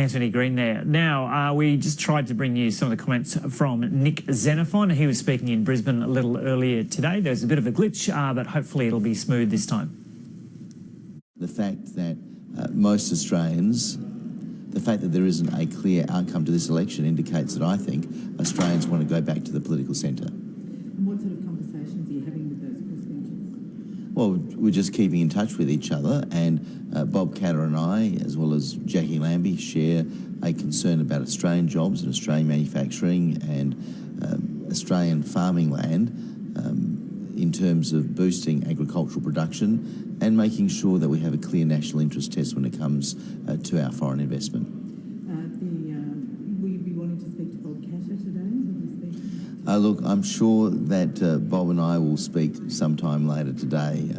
Thanks, Vinnie Green there. Now, we just tried to bring you some of the comments from Nick Xenophon. He was speaking in Brisbane a little earlier today. There was a bit of a glitch, but hopefully it'll be smooth this time. The fact that most Australians, the fact that there isn't a clear outcome to this election indicates that I think Australians want to go back to the political centre. And what sort of conversations are you having with those crossbenchers? Well, we're just keeping in touch with each other, and Bob Catter and I, as well as Jackie Lambie, share a concern about Australian jobs and Australian manufacturing and Australian farming land in terms of boosting agricultural production and making sure that we have a clear national interest test when it comes to our foreign investment. Will you be wanting to speak to Bob Catter today? Look, I'm sure that Bob and I will speak sometime later today.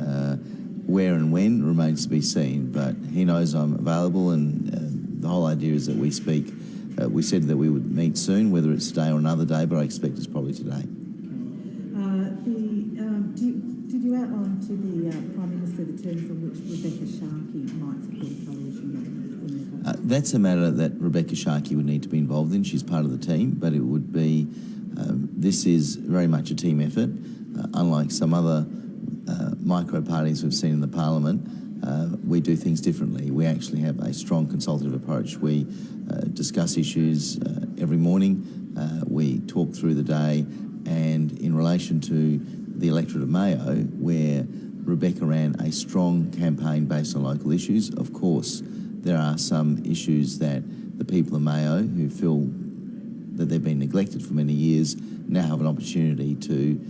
Where and when remains to be seen, but he knows I'm available, and the whole idea is that we speak. We said that we would meet soon, whether it's today or another day, but I expect it's probably today. Did you outline to the Prime Minister the terms on which Rebecca Sharkey might support a coalition government? That's a matter that Rebecca Sharkey would need to be involved in. She's part of the team, but it would be, this is very much a team effort. Unlike some other micro parties we've seen in the Parliament, we do things differently. We actually have a strong consultative approach. We discuss issues every morning. We talk through the day, and in relation to the electorate of Mayo, where Rebecca ran a strong campaign based on local issues, of course, there are some issues that the people of Mayo who feel that they've been neglected for many years now have an opportunity to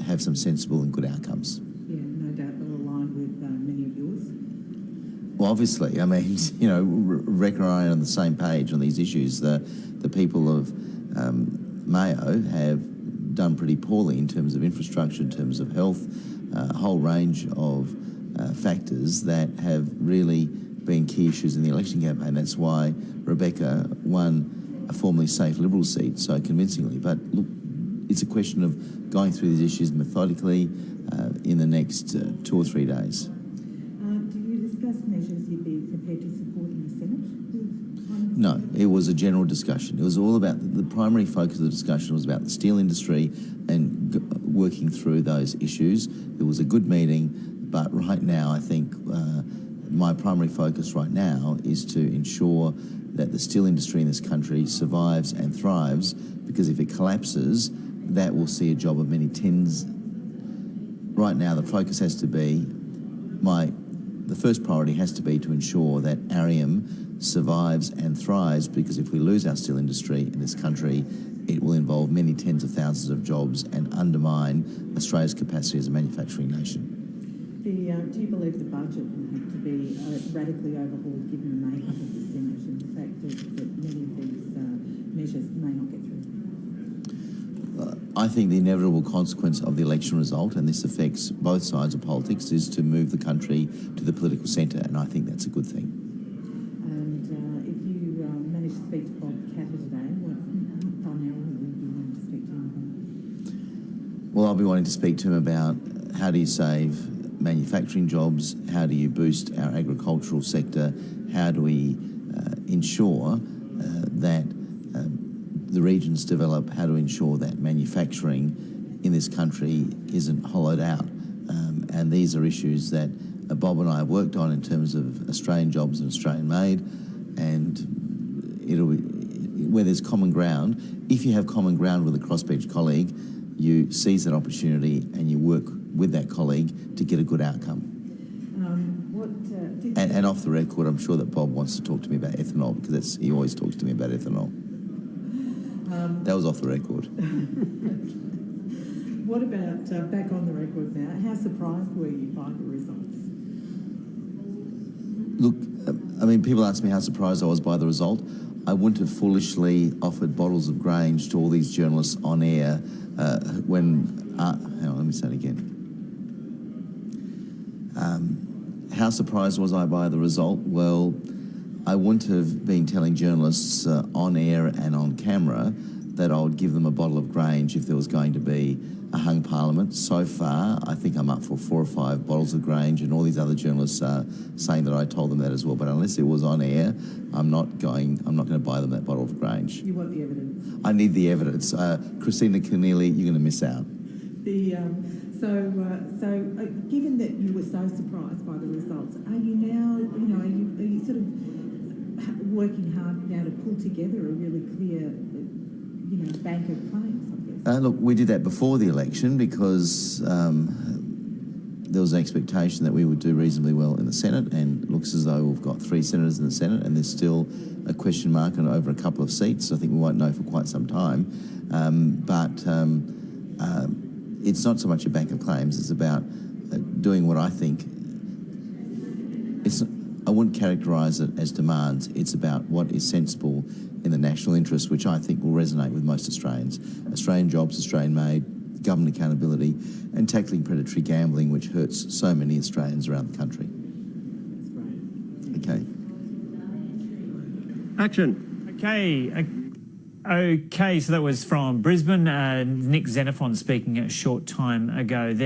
have some sensible and good outcomes. Yeah, no doubt they'll align with many of yours. Well, obviously, I mean, you know, Rebecca and I are on the same page on these issues. The people of Mayo have done pretty poorly in terms of infrastructure, in terms of health, a whole range of factors that have really been key issues in the election campaign. That's why Rebecca won a formerly safe Liberal seat so convincingly. But look, it's a question of going through these issues methodically in the next 2 or 3 days. Do you discuss measures you'd be prepared to support in the Senate? No, it was a general discussion. It was all about, the primary focus of the discussion was about the steel industry and working through those issues. It was a good meeting, but right now I think my primary focus right now is to ensure that the steel industry in this country survives and thrives, because if it collapses, that will see a job of many tens. Right now the focus has to be, the first priority has to be to ensure that Arium survives and thrives, because if we lose our steel industry in this country, it will involve many tens of thousands of jobs and undermine Australia's capacity as a manufacturing nation. Do you believe the budget will have to be radically overhauled given the makeup of the Senate and the fact that many of these measures may not get through? I think the inevitable consequence of the election result, and this affects both sides of politics, is to move the country to the political centre, and I think that's a good thing. And if you manage to speak to Bob Catter today, what primarily will you be wanting to speak to him about? Well, I'll be wanting to speak to him about how do you save manufacturing jobs, how do you boost our agricultural sector, how do we ensure that the regions develop, how to ensure that manufacturing in this country isn't hollowed out. And these are issues that Bob and I have worked on in terms of Australian jobs and Australian made, and it'll be, where there's common ground, if you have common ground with a crossbench colleague, you seize that opportunity and you work with that colleague to get a good outcome. And off the record, I'm sure that Bob wants to talk to me about ethanol, because he always talks to me about ethanol. That was off the record. What about, back on the record now, how surprised were you by the results? Look, I mean, people ask me how surprised I was by the result. I wouldn't have foolishly offered bottles of Grange to all these journalists on air when... hang on, let me say it again. How surprised was I by the result? Well, I wouldn't have been telling journalists on air and on camera that I would give them a bottle of Grange if there was going to be a hung parliament. So far, I think I'm up for 4 or 5 bottles of Grange, and all these other journalists are saying that I told them that as well. But unless it was on air, I'm not going to buy them that bottle of Grange. You want the evidence? I need the evidence. Christina Keneally, you're going to miss out. Given that you were so surprised by the results, are you now, are you sort of working hard now to pull together a really clear, bank of claims, I guess? Look, we did that before the election because there was an expectation that we would do reasonably well in the Senate, and it looks as though we've got 3 senators in the Senate, and there's still a question mark on over a couple of seats. I think we won't know for quite some time. It's not so much a bank of claims, it's about doing what I think. I wouldn't characterise it as demands, it's about what is sensible in the national interest, which I think will resonate with most Australians. Australian jobs, Australian made, government accountability, and tackling predatory gambling, which hurts so many Australians around the country. That's great. Okay. Action. Okay, so that was from Brisbane. Nick Xenophon speaking a short time ago there.